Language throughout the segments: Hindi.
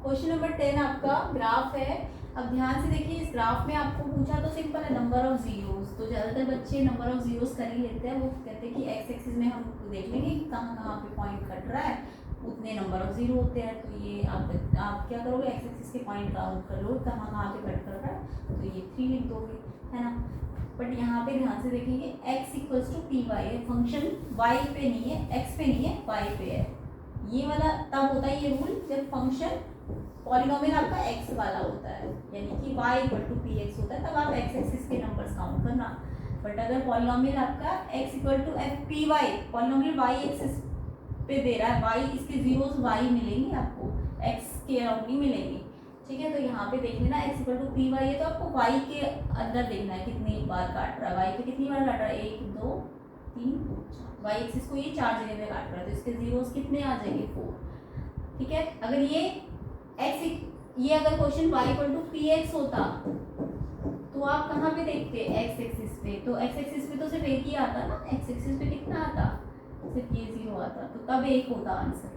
क्वेश्चन नंबर 10 आपका ग्राफ है। अब ध्यान से देखिए, इस ग्राफ में आपको पूछा तो सिंपल है नंबर ऑफ जीरोस, तो ज़्यादातर बच्चे नंबर ऑफ जीरोस कर ही लेते हैं। वो कहते हैं कि एक्स एक्सिस में हम देख लेंगे कि कहाँ कहाँ पे पॉइंट कट रहा है, उतने नंबर ऑफ जीरो होते हैं। तो ये आप क्या करोगे, एक्स एक्सिस के पॉइंट काउंट कर लो कहाँ कहाँ पे कट कर रहा है, तो ये 3 लिख दोगे, है ना। बट यहाँ पे ध्यान से देखेंगे x equals to P Y है, फंक्शन y पे नहीं है, x पे नहीं है, y पे है। ये वाला तब होता है ये रूल जब फंक्शन पॉलिनोमियल आपका x वाला होता है, यानी कि y equal to P X होता है, तब आप x एक्सिस के नंबर्स काउंट करना। बट अगर पॉलिनोमियल आपका x equal to F P Y, polynomial y axis पे दे रहा है, y इसके जीरोस y मिलेंगे आपको, x के अराउंड नहीं मिलेंगे, ठीक है। तो यहाँ पे देख लेना x equal to P Y है, तो आपको y के अंदर देखना है कितनी बार काट रहा है, y पे कितनी बार काट रहा है, 1 2 3 4, y एक्सिस को ये 4 जगह पे काट रहा है, तो इसके जीरोस कितने आ जाएंगे 4, ठीक है। अगर ये अगर question y equal to P X होता तो आप कहाँ पे देखते x एक्सिस पे, तो x एक्सिस पे तो सिर्फ एक ही आता ना, x एक्सिस पे कितना आता, सिर्फ ये 0 आता, तो तब एक होता आंसर।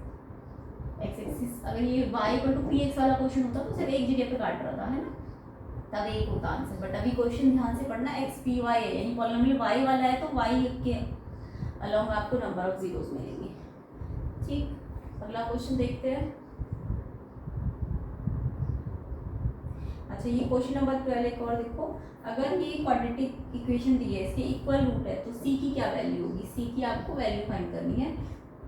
x एक्सिस अगर ये y equal to P X वाला क्वेश्चन होता तो सिर्फ एक जगह पे काट रहा था, है ना, तब एक होता आंसर। बट अभी क्वेश्चन ध्यान से पढ़ना, एक्स पी वाई है यानी पॉलिनोमियल y वाला है, तो y के अलोंग आपको नंबर ऑफ जीरोस मिलेंगे, ठीक। अगला क्वेश्चन देखते हैं। अच्छा, ये क्वेश्चन नंबर 12 एक और देखो, अगर ये क्वाड्रेटिक इक्वेशन दी है, इसके इक्वल रूट है, तो c की क्या वैल्यू होगी, c की आपको वैल्यू फाइंड करनी है।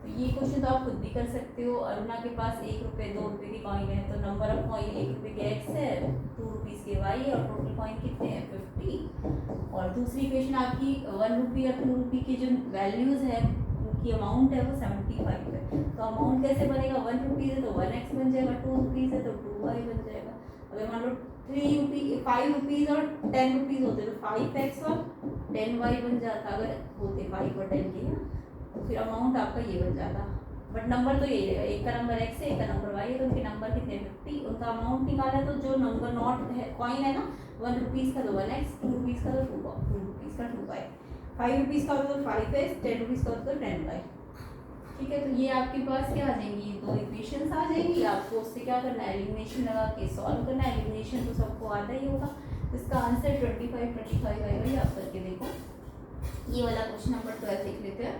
तो ये क्वेश्चन तो आप खुद भी कर सकते हो। अरुणा के पास 1 रुपये 2 रुपये की कॉइन है, तो नंबर ऑफ कॉइन 1 रुपये के x है, 2 रुपीज़ के y है, और टोटल कॉइन कितने हैं 50। और दूसरी इक्वेशन आपकी 1 रुपी और 2 रुपी की जो वैल्यूज़ है, उनकी अमाउंट है वो 75 है। तो अमाउंट कैसे बनेगा, 1 रुपीज़ है तो 1x बन जाएगा, 2 रुपीज़ है तो 2y बन जाएगा। अगर मान लो 5 रुपीज़ और 10 रुपीज़ होते तो 5x और 10y बन जाता, अगर होते 5 और 10 के ना, तो फिर अमाउंट आपका ये बन जाता। बट नंबर तो यही रहेगा, एक का नंबर x है, एक का नंबर y है, तो उनके नंबर कितने 50, उनका अमाउंट निकाला, तो जो नंबर नॉट है कॉइन है ना, 1 रुपीज़ का तो 1x, 2 रुपीज़ का तो 2 रुपीज़ का 2y, 5 रुपीज़ का होता तो 5x, 10 रुपीज़ का होता तो 10y, ठीक है। तो ये आपके पास क्या आ जाएंगी, दो इक्वेशंस आ जाएंगी। आपको उससे क्या करना है, एलिमिनेशन लगा के सॉल्व करना है। एलिमिनेशन तो सबको आता ही होगा। इसका आंसर 25 आएगा, आप करके देखो। ये वाला क्वेश्चन नंबर 12 देख लेते हैं।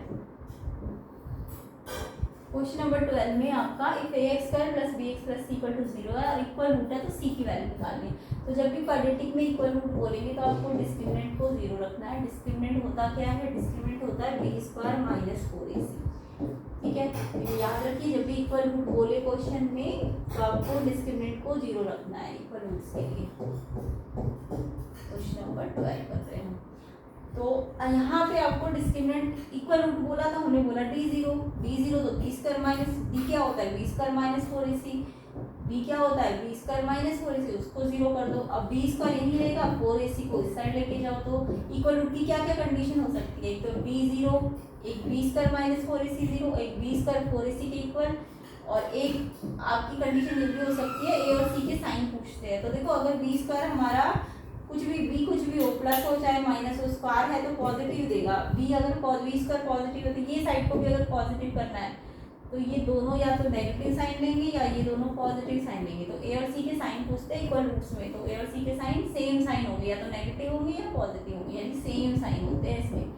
क्वेश्चन नंबर 12 में आपका if ax square plus bx plus c equal to 0 है और इक्वल रूट है, तो c की वैल्यू निकालनी है। तो जब भी क्वाड्रेटिक में इक्वल रूट बोलेंगे तो आपको डिस्क्रिमिनेंट को 0 रखना है। डिस्क्रिमिनेंट होता क्या है, डिस्क्रिमिनेंट होता है b स्क्वायर माइनस 4ac, ठीक है। तो याद रखिए, जब भी इक्वल रूट बोले क्वेश्चन में तो आपको डिस्क्रिमिनेंट को 0 रखना है इक्वल रूट्स के लिए। क्वेश्चन नंबर 12 कर रहे हैं। तो यहाँ पे आपको डिस्क्रिमिनेंट इक्वल रूट बोला था, हमने बोला d0 तो b स्क्वायर माइनस d क्या होता है, b square minus 4ac, b क्या होता है b स्क्वायर माइनस 4ac, उसको 0 कर दो। अब b स्क्वायर यही रहेगा, 4ac को इस साइड लेके जाओ, तो इक्वल रूट की क्या क्या कंडीशन हो सकती है, एक तो b0, एक b स्क्वायर माइनस 4ac 0, एक b स्क्वायर 4ac के इक्वल, और एक आपकी कंडीशन ये भी हो सकती है a और c के साइन पूछते हैं। तो देखो, अगर b स्क्वायर हमारा कुछ भी हो, प्लस हो चाहे माइनस हो, स्क्वायर है तो पॉजिटिव देगा। b अगर b स्क्वायर पॉजिटिव है तो ये साइड को भी अगर पॉजिटिव करना है तो ये दोनों या तो नेगेटिव साइन लेंगे या ये दोनों पॉजिटिव साइन लेंगे। तो a और c के साइन पूछते हैं इक्वल रूट्स में, तो a और c के साइन सेम साइन होंगे, या तो नेगेटिव होंगे या पॉजिटिव होंगे, यानी सेम साइन होते हैं इसमें।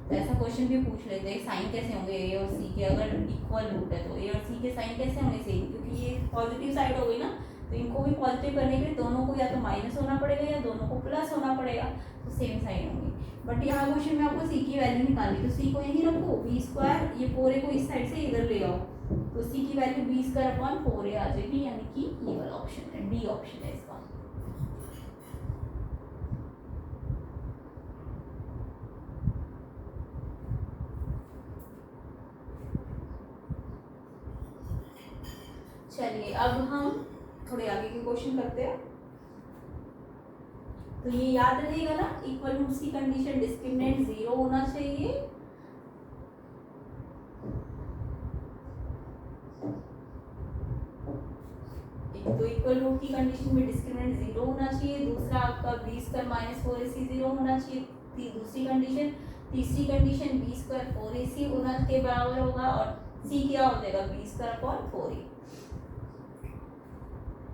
तो ऐसा क्वेश्चन भी पूछ लेते हैं, साइन कैसे होंगे a और c के, अगर इक्वल रूट है तो a और c के साइन कैसे होंगे सेम, क्योंकि ये पॉजिटिव साइड हो गई ना, तो इनको भी पॉजिटिव करने के लिए दोनों को या तो माइनस होना पड़ेगा या दोनों को प्लस होना पड़ेगा, तो सेम साइन होंगे। बट यहाँ क्वेश्चन में आपको c की वैल्यू निकालनी, तो c को यहीं रखो, b स्क्वायर ये 4a को इस साइड से इधर ले आओ, तो c की value b square upon 4a आ जाएगी, यानी कि ये वाला ऑप्शन है, डी ऑप्शन है इसका। चलिए अब हम थोड़े आगे के क्वेश्चन करते हैं। तो ये याद रहेगा ना, इक्वल रूट्स की कंडीशन डिस्क्रिमिनेंट 0 होना चाहिए, तो इक्वल रूट की कंडीशन में डिस्क्रिमिनेंट 0 होना चाहिए। दूसरा आपका b स्क्वायर माइनस 4ac 0 होना चाहिए, दूसरी कंडीशन। तीसरी कंडीशन b स्क्वायर 4ac होना के बराबर होगा, और c क्या हो जाएगा b स्क्वायर अपॉन 4a।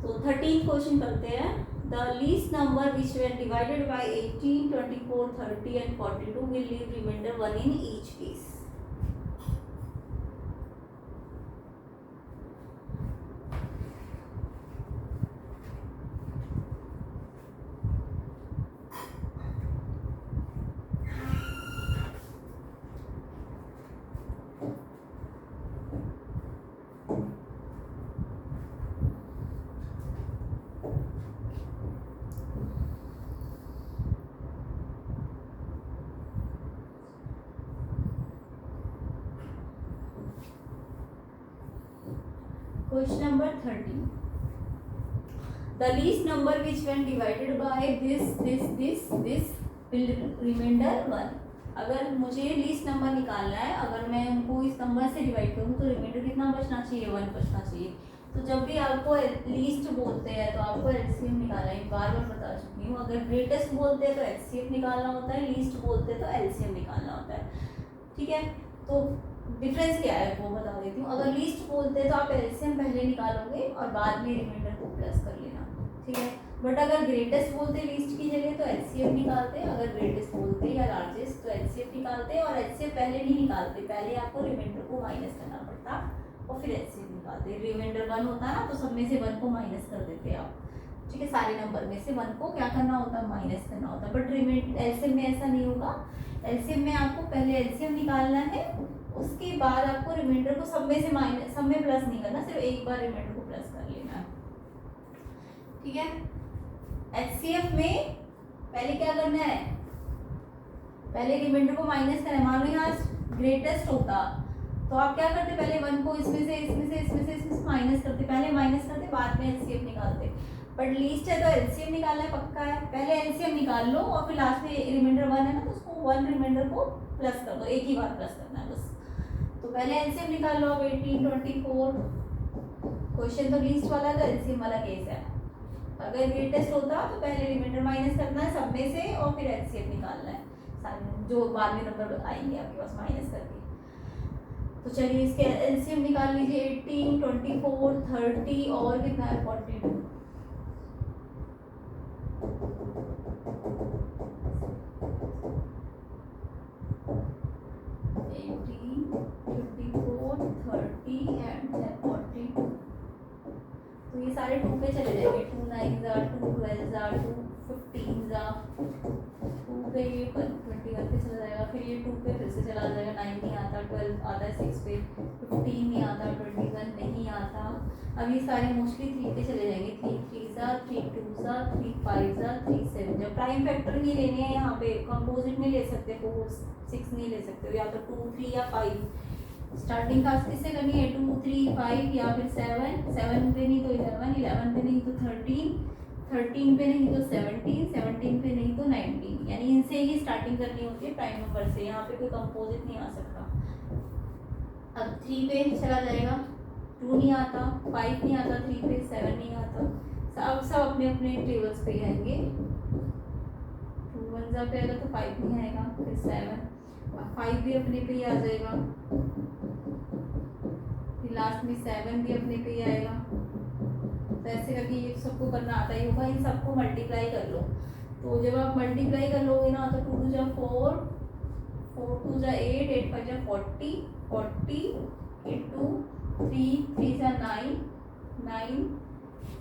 तो 13 क्वेश्चन करते हैं। The least number which when divided by 18, 24, 30 and 42 will leave remainder 1 in each case. Question number 13. The least number which when divided by this will remainder 1. अगर मुझे लीस्ट नंबर निकालना है, अगर मैं उनको इस नंबर से डिवाइड करूँ तो रिमाइंडर कितना बचना चाहिए? 1 बचना चाहिए। तो जब भी आपको लीस्ट बोलते हैं तो आपको एलसीएम निकालना है, बार बार बता चुकी हूँ। अगर ग्रेटेस्ट बोलते हैं तो एचसीएफ निकालना होता है, लीस्ट बोलते हैं तो एलसीएम निकालना होता है। ठीक है, तो डिफरेंस क्या है वो बता देती हूँ। अगर लीस्ट बोलते हैं तो आप एलसीएम पहले निकालोगे और बाद में रिमाइंडर को प्लस कर लेना। ठीक है, बट अगर ग्रेटेस्ट बोलते हैं लीस्ट की जगह तो एचसीएफ निकालते हैं, अगर ग्रेटेस्ट बोलते हैं या लार्जेस्ट तो एचसीएफ निकालते हैं। और एचसीएफ पहले नहीं निकालते, पहले आपको रिमाइंडर को माइनस करना पड़ता और फिर एचसीएफ निकालते। रिमाइंडर 1 होता है ना, तो सब में से 1 को माइनस कर देते हैं आप। ठीक है, सारे नंबर में से 1 को क्या करना होता है? माइनस करना होता है। बट एलसीएम में ऐसा नहीं होगा। एलसीएम में आपको पहले एलसीएम निकालना है, उसके बाद आपको रिमाइंडर को सब में से माइनस, सब में प्लस नहीं करना, सिर्फ एक बार रिमाइंडर को प्लस कर लेना है। ठीक है, एचसीएफ में पहले क्या करना है? पहले रिमाइंडर को माइनस करना है। मान लो यहाँ ग्रेटेस्ट होता तो आप क्या करते? पहले 1 को इसमें से माइनस करते, पहले माइनस करते बाद में एचसीएफ निकालते। बट लीस्ट है तो एलसीएम निकालना है, पक्का है। पहले एलसीएम निकाल लो और फिर लास्ट में रिमाइंडर 1 है ना, तो उसको 1 रिमाइंडर को प्लस कर दो, एक ही बार प्लस करना है बस। तो पहले एलसीएम निकाल लो। 18, 24 क्वेश्चन तो लीस्ट वाला तो एलसीएम वाला केस है। अगर ग्रेटेस्ट होता तो पहले रिमाइंडर माइनस करना है सब में से और फिर एलसीएम निकालना है, सारे जो बाद में नंबर आएंगे आपके पास माइनस करके। तो चलिए इसके एलसीएम निकाल लीजिए। 18, 24, 30 और कितना है? 42। 18, 24, 30 एंड 42। तो ये सारे 2 पे चले जाएंगे। 2 9 जा, 2 12 जा, 2 15 जा, 2 पे ये 21 पे चला जाएगा। फिर ये 2 पे फिर से चला जाएगा। 9 नहीं आता, 12 आता है 6 पे, 15 नहीं आता, 21 नहीं आता। अब ये सारे मोस्टली 3 पे चले जाएंगे। 3 3 जा, 3 2 जा, 3 5 जा, 3 7 जा। प्राइम फैक्टर नहीं लेने हैं यहाँ पे, कंपोजिट नहीं ले सकते, 4 6 नहीं ले सकते, या तो 2 3 या 5। स्टार्टिंग कास्ट किससे करनी है? 2 3 5 या फिर 7 7 पे नहीं तो 11 11 पे नहीं तो 13 13 पे नहीं तो 17 17 पे नहीं तो 19, यानी इनसे ही स्टार्टिंग करनी होती है प्राइम नंबर से। यहाँ पे कोई कंपोजिट नहीं आ सकता। अब 3 पे चला जाएगा, 2 नहीं आता, 5 नहीं आता, 3 पे 7 नहीं आता। सब अपने अपने टेबल्स पे आएंगे। 2 1 जा पे आएगा तो 5 नहीं आएगा, फिर 7 5 भी अपने पे ही आ जाएगा, फिर लास्ट में 7 भी अपने पे ही आएगा। तो ऐसे करके ये सबको करना आता ही होगा। इन सबको मल्टीप्लाई कर लो। तो जब आप मल्टीप्लाई कर लोगे ना तो 2 2 जा 4, 4 2 जा 8, 8 5 जा 40, 40 8 2 3 3 जा 9, 9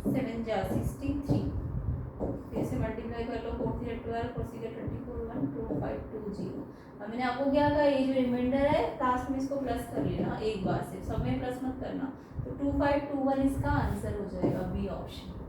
7 जा 63। फिर से मल्टीप्लाई कर लो। 4 3 12, 4 6 24, 1 2 5 2 0। अब मैंने आपको क्या कहा? ये जो रिमाइंडर है लास्ट में इसको प्लस कर लेना एक बार से, सब में प्लस मत करना। तो 2521 इसका आंसर हो जाएगा, बी ऑप्शन।